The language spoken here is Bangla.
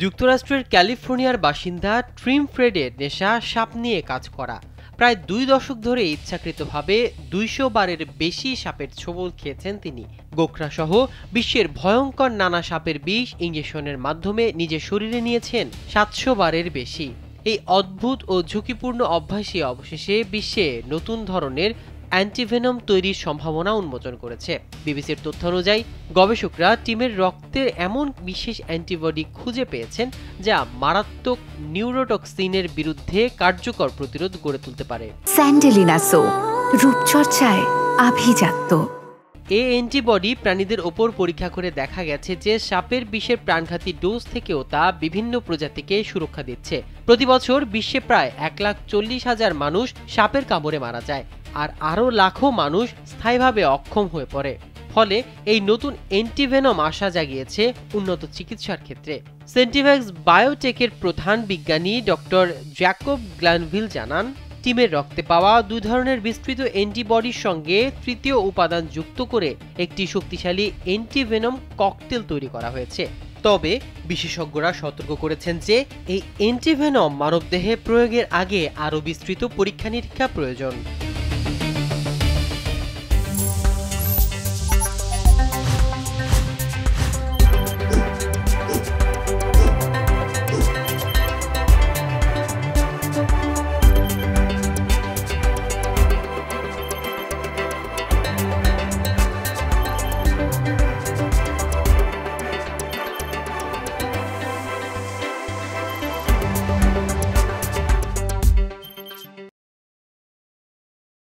যুক্তরাষ্ট্রের ক্যালিফোর্নিয়ার বাসিন্দা ট্রিম ফ্রেডের নেশা সাপ নিয়ে কাজ করা। প্রায় 2 দশক ধরে ইচ্ছাকৃতভাবে 200 বারের বেশি সাপের ছোবল খেয়েছেন তিনি। গোখরা সহ বিশ্বের ভয়ঙ্কর নানা সাপের বিষ ইঞ্জেকশনের মাধ্যমে নিজের শরীরে নিয়েছেন 700 বারের বেশি। এই অদ্ভুত ও ঝুঁকিপূর্ণ অভ্যাসই অবশেষে বিশ্বে নতুন ধরনের অ্যান্টিভেনম তৈরির সম্ভাবনা উন্মোচন করেছে। বিবিসির তথ্য অনুযায়ী গবেষকরা টিমের রক্তের এমন বিশেষ অ্যান্টিবডি খুঁজে পেয়েছেন যা মারাত্মক নিউরোটক্সিনের বিরুদ্ধে কার্যকর প্রতিরোধ গড়ে তুলতে পারে। স্যান্ডেলিনা সো, রূপচর্চায় আভিজাত্য। এই অ্যান্টিবডি প্রাণীদের ওপর পরীক্ষা করে দেখা গেছে যে সাপের বিষের প্রাণঘাতী ডোজ থেকেও তা বিভিন্ন প্রজাতিকে সুরক্ষা দিচ্ছে। প্রতি বছর বিশ্বে প্রায় 1,40,000 মানুষ সাপের কামড়ে মারা যায়, আর আরও লাখো মানুষ স্থায়ীভাবে অক্ষম হয়ে পড়ে। ফলে এই নতুন অ্যান্টিভেনম আশা জাগিয়েছে উন্নত চিকিৎসার ক্ষেত্রে। সেন্টিভ্যাক্স বায়োটেকের প্রধান বিজ্ঞানী ডক্টর জ্যাকব গ্ল্যানভিল জানান, টিমের রক্তে পাওয়া 2 ধরনের বিস্তৃত অ্যান্টিবডির সঙ্গে তৃতীয় উপাদান যুক্ত করে একটি শক্তিশালী অ্যান্টিভেনম ককটেল তৈরি করা হয়েছে। তবে বিশেষজ্ঞরা সতর্ক করেছেন যে এই অ্যান্টিভেনম মানবদেহে প্রয়োগের আগে আরও বিস্তৃত পরীক্ষা নিরীক্ষা প্রয়োজন।